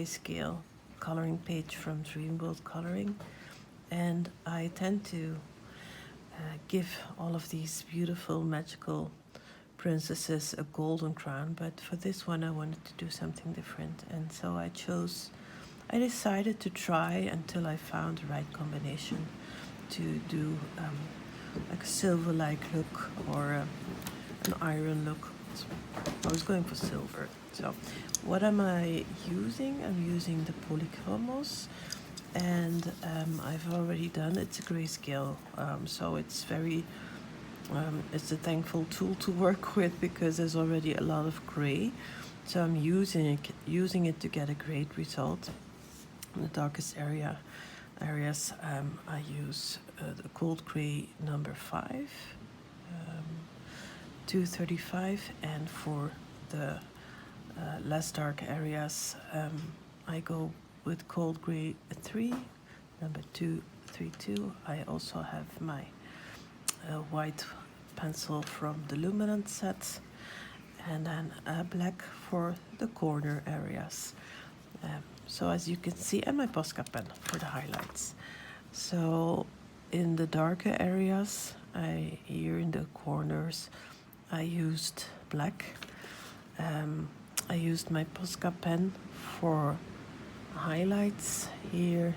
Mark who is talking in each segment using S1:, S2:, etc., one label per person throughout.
S1: grayscale coloring page from Dreamworld Coloring, and I tend to give all of these beautiful magical princesses a golden crown, but for this one I wanted to do something different, and so I decided to try until I found the right combination to do like a silver-like look or an iron look. I was going for silver. So what am I using? I'm using the Polychromos, and I've already done, it's a grayscale, so it's very it's a thankful tool to work with because there's already a lot of gray, so I'm using it to get a great result. In the darkest areas I use the cold gray number 5, 235, and for the less dark areas I go with cold gray 3, number 232. I also have my white pencil from the Luminant set, and then black for the corner areas. So as you can see, and my Posca pen for the highlights. So in the darker areas, here in the corners, I used black. I used my Posca pen for highlights here,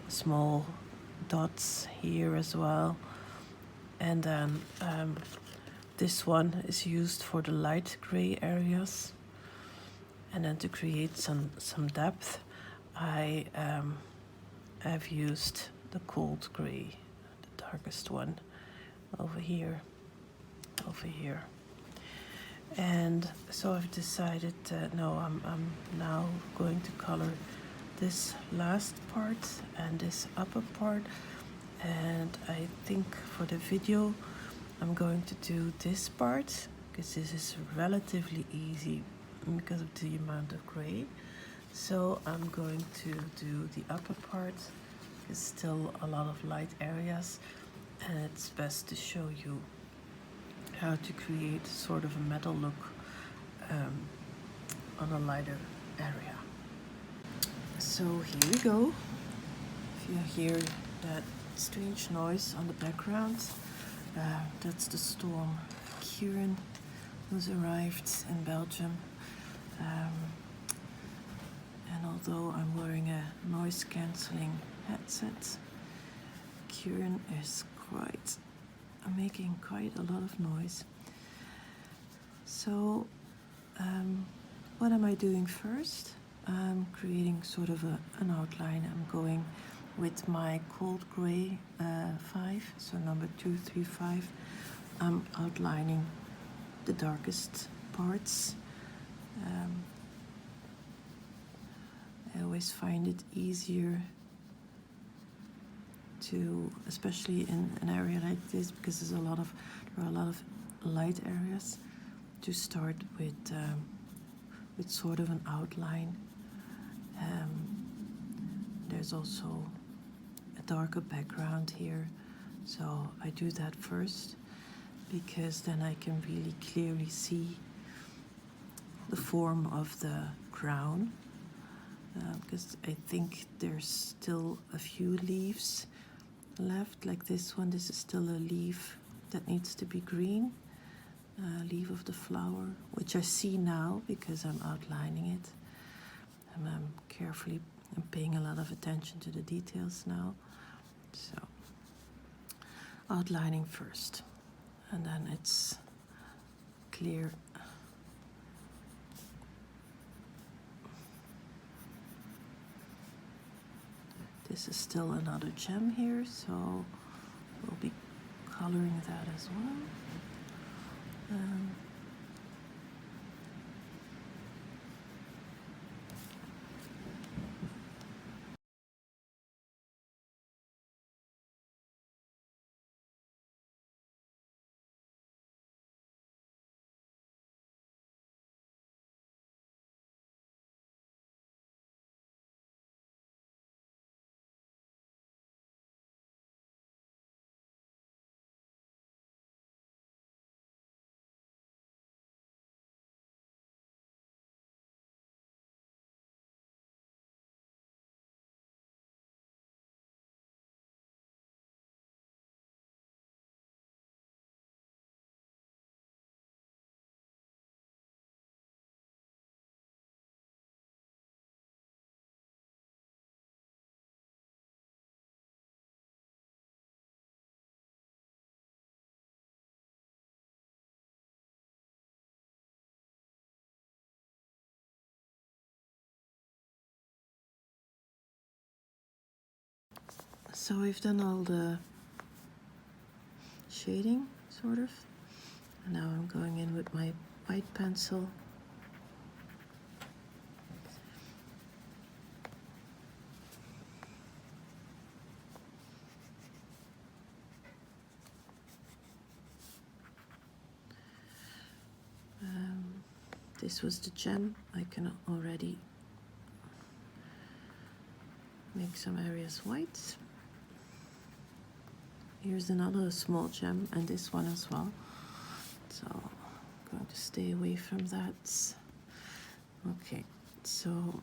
S1: small dots here as well. And then this one is used for the light gray areas. And then to create some depth, I have used the cold gray, the darkest one, over here. And so I've decided, no, I'm now going to color this last part and this upper part. And I think for the video, I'm going to do this part because this is relatively easy because of the amount of gray. So I'm going to do the upper part. It's still a lot of light areas, and it's best to show you how to create sort of a metal look on a lighter area. So here we go. If you hear that strange noise on the background, that's the storm Kieran, who's arrived in Belgium. And although I'm wearing a noise cancelling headset, Kieran is making quite a lot of noise. So what am I doing first? I'm creating sort of an outline. I'm going with my cold gray 5, so number 235. I'm outlining the darkest parts. I always find it easier to, especially in an area like this, because there are a lot of light areas, to start with sort of an outline. There's also a darker background here, so I do that first because then I can really clearly see the form of the crown, because I think there's still a few leaves left, like this one. This is still a leaf that needs to be green, leaf of the flower, which I see now because I'm outlining it. And I'm carefully paying a lot of attention to the details now. So outlining first, and then it's clear. This is still another gem here, so we'll be coloring that as well. So we've done all the shading, sort of. And now I'm going in with my white pencil. This was the gem. I can already make some areas white. Here's another small gem, and this one as well. So I'm going to stay away from that. Okay, so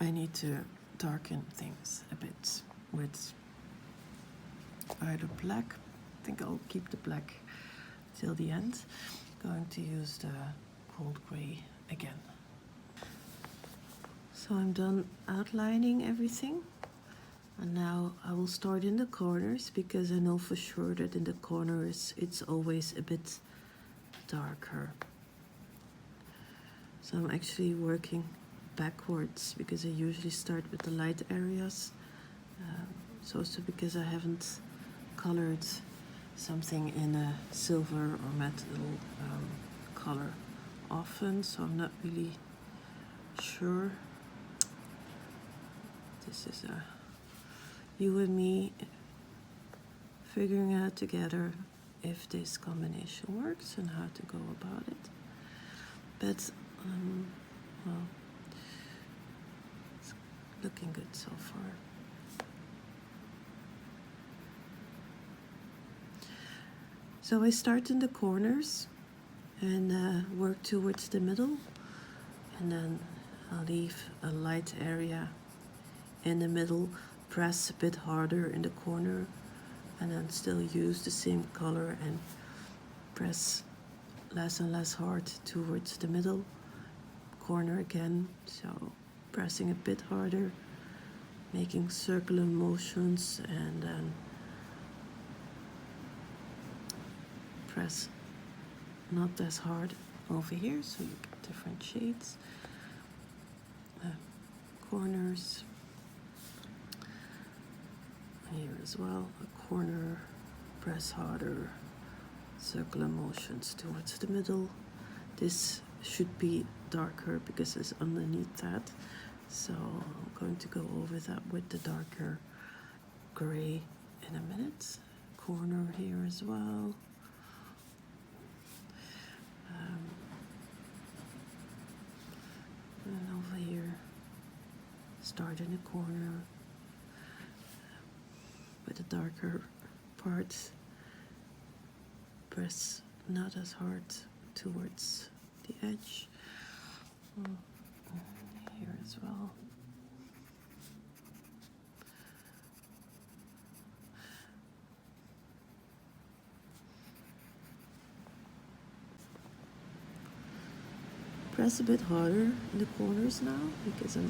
S1: I need to darken things a bit with either black. I think I'll keep the black till the end. Going to use the cold gray again. So I'm done outlining everything, and now I will start in the corners, because I know for sure that in the corners it's always a bit darker. So I'm actually working backwards, because I usually start with the light areas. It's also because I haven't colored something in a silver or matte color often, so I'm not really sure. This is you and me figuring out together if this combination works and how to go about it. But well, it's looking good so far. So I start in the corners and work towards the middle, and then I'll leave a light area in the middle, press a bit harder in the corner, and then still use the same color and press less and less hard towards the middle corner again. So pressing a bit harder, making circular motions, and then press not as hard over here, so you get different shades. Corners here as well, a corner, press harder, circular motions towards the middle. This should be darker because it's underneath that, so I'm going to go over that with the darker gray in a minute. Corner here as well. And over here, start in the corner with the darker parts. Press not as hard towards the edge. Here as well. Press a bit harder in the corners now, because I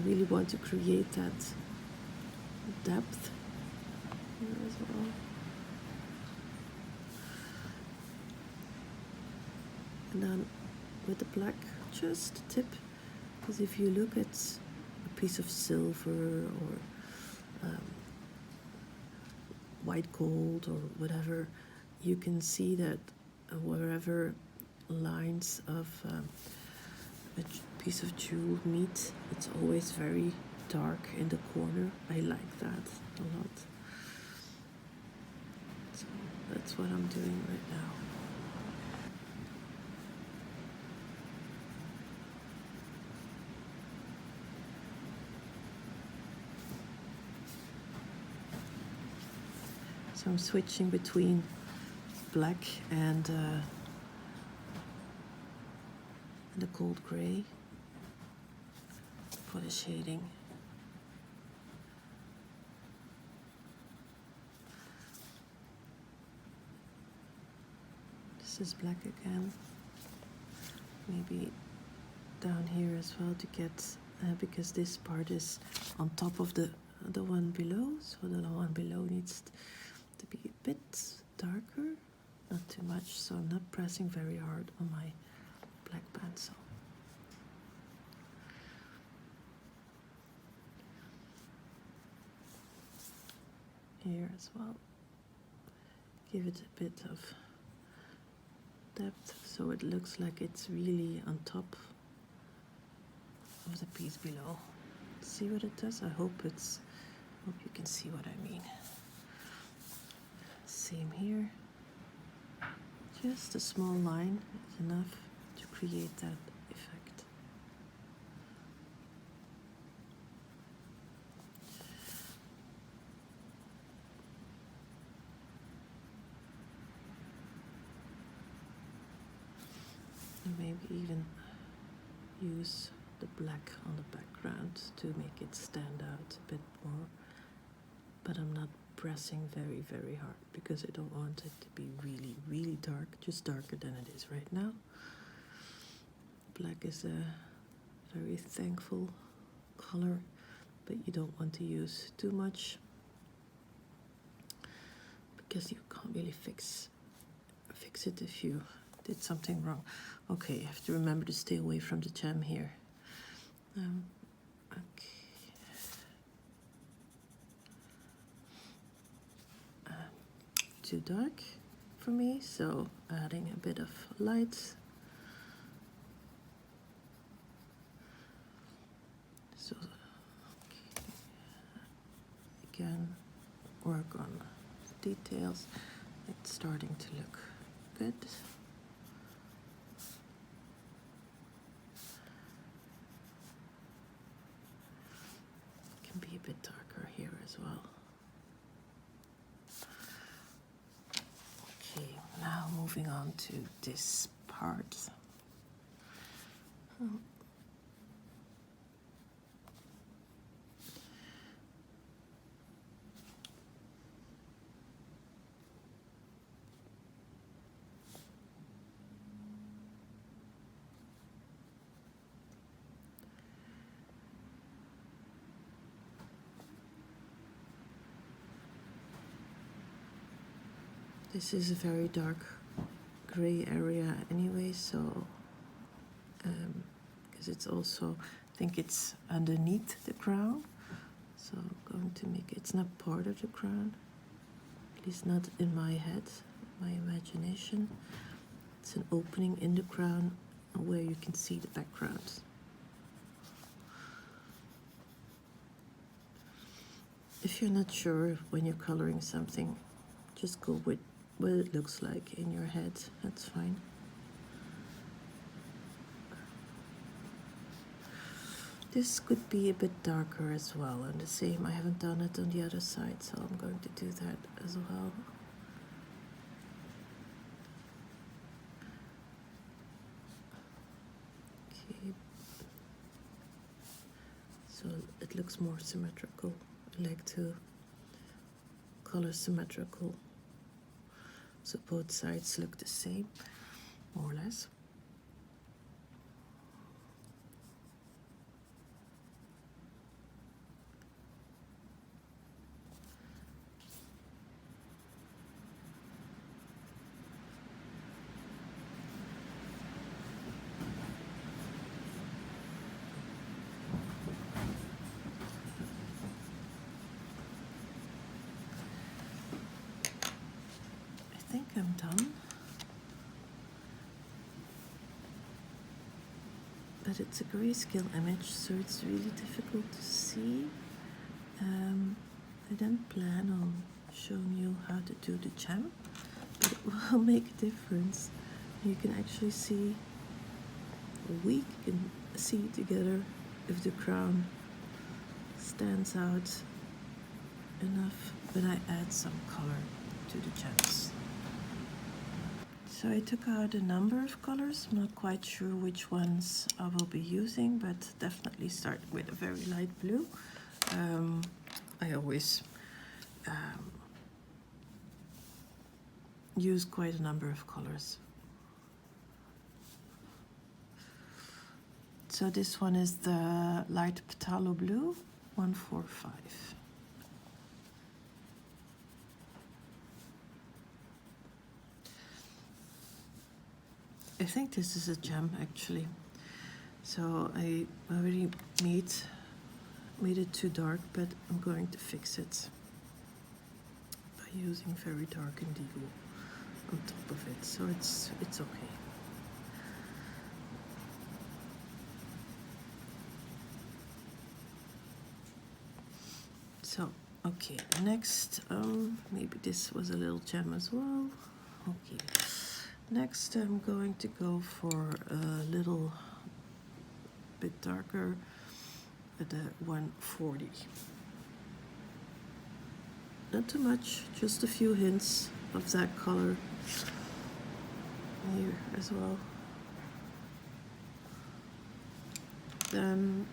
S1: really want to create that depth here as well. And then with the black, just the tip, because if you look at a piece of silver or white gold or whatever, you can see that wherever lines of a piece of jewel meet, it's always very dark in the corner. I like that a lot. So that's what I'm doing right now. So I'm switching between black and the cold gray for the shading. This is black again. Maybe down here as well to get, because this part is on top of the one below, so the one below needs to be a bit darker, not too much, so I'm not pressing very hard on my black pencil. here as well. Give it a bit of depth so it looks like it's really on top of the piece below. See what it does? I hope you can see what I mean. Same here. Just a small line is enough to create that effect. And maybe even use the black on the background to make it stand out a bit more. But I'm not pressing very, very hard because I don't want it to be really, really dark, just darker than it is right now. Black is a very thankful color, but you don't want to use too much because you can't really fix it if you did something wrong. Okay, I have to remember to stay away from the gem here. Okay. Too dark for me, so adding a bit of light. So okay. Again, work on details. It's starting to look good. Can be a bit darker here as well. Okay, now moving on to this part. This is a very dark gray area anyway, so because it's also, I think it's underneath the crown, so I'm going to make it's not part of the crown, at least not in my head, my imagination. It's an opening in the crown where you can see the background. If you're not sure when you're coloring something, just go with what it looks like in your head, that's fine. This could be a bit darker as well, and the same, I haven't done it on the other side, so I'm going to do that as well. Okay, so it looks more symmetrical. I like to color symmetrical, so both sides look the same, more or less. I think I'm done. But it's a grayscale image, so it's really difficult to see. I didn't plan on showing you how to do the gem, but it will make a difference. You can actually see, we can see together if the crown stands out enough when I add some color to the gems. So I took out a number of colors. I'm not quite sure which ones I will be using, but definitely start with a very light blue. I always use quite a number of colors. So this one is the light phthalo blue, 145. I think this is a gem actually. So I already made it too dark, but I'm going to fix it. using very dark indigo on top of it, so it's okay. So, okay, next, maybe this was a little gem as well. Okay, next I'm going to go for a little bit darker, the 140. Not too much, just a few hints of that color here as well. Then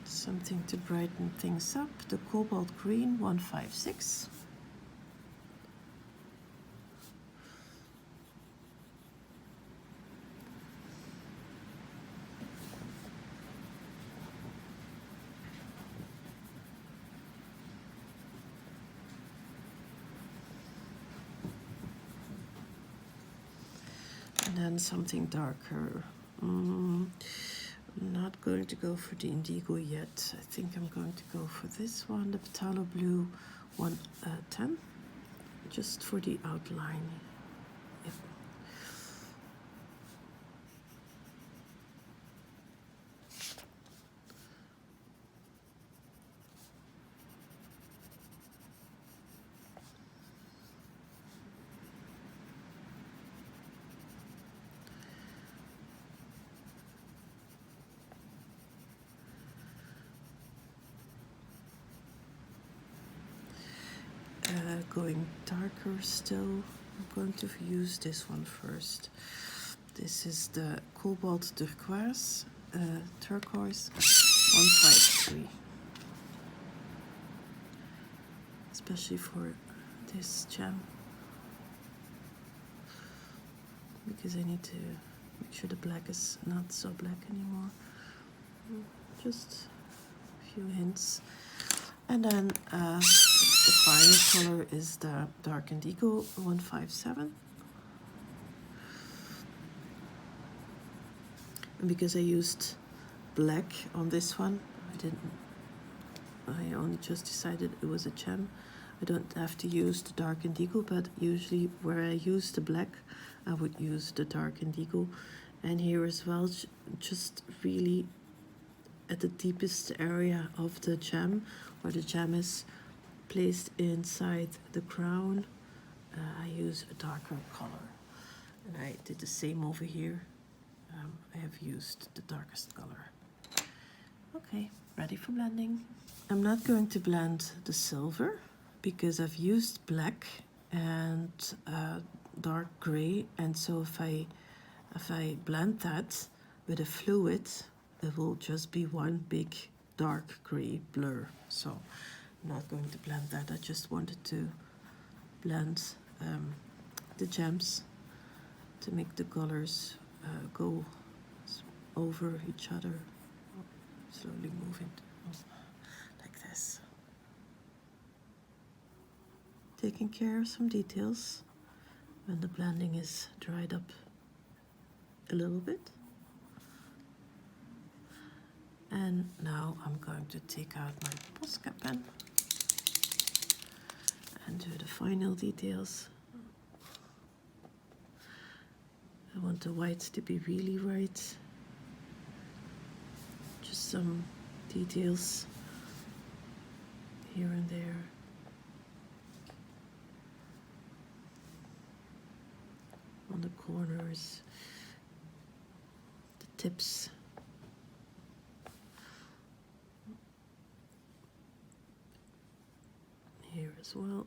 S1: something to brighten things up, the cobalt green 156. And then something darker. I'm not going to go for the indigo yet. I think I'm going to go for this one, the phthalo blue 110, just for the outline. Yep. Going darker still, I'm going to use this one first. This is the cobalt turquoise, turquoise 153. Especially for this gem, because I need to make sure the black is not so black anymore. Just a few hints. And then the final color is the dark indigo 157. And because I used black on this one, I only just decided it was a gem. I don't have to use the dark indigo, but usually where I use the black, I would use the dark indigo. And here as well, just really at the deepest area of the gem, where the gem is placed inside the crown, I use a darker color. And I did the same over here. I have used the darkest color. Okay, ready for blending. I'm not going to blend the silver because I've used black and dark gray, and so if I blend that with a fluid, it will just be one big dark gray blur. So I'm not going to blend that. I just wanted to blend the gems to make the colors go over each other, slowly moving like this. Taking care of some details when the blending is dried up a little bit. And now I'm going to take out my Posca pen and do the final details. I want the whites to be really white. Just some details here and there. On the corners, the tips. Here as well.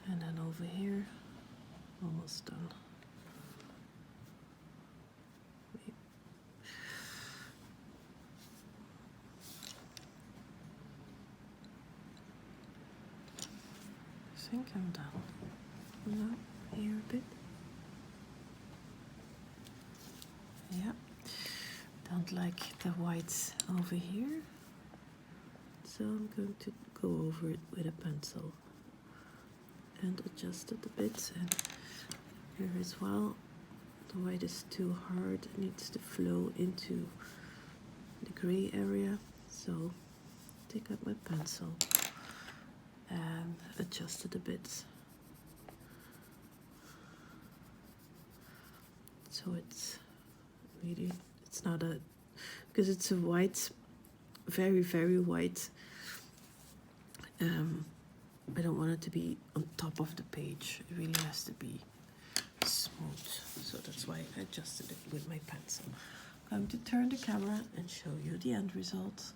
S1: And then over here, almost done. Wait. I think I'm done. No, here a bit. Yeah. Don't like the whites over here, so I'm going to go over it with a pencil and adjusted a bit, and here as well. The white is too hard, it needs to flow into the gray area. So take up my pencil and adjust it a bit. So it's really, it's not a, because it's a white, very, very white. I don't want it to be on top of the page. It really has to be smooth. So that's why I adjusted it with my pencil. I'm going to turn the camera and show you the end result.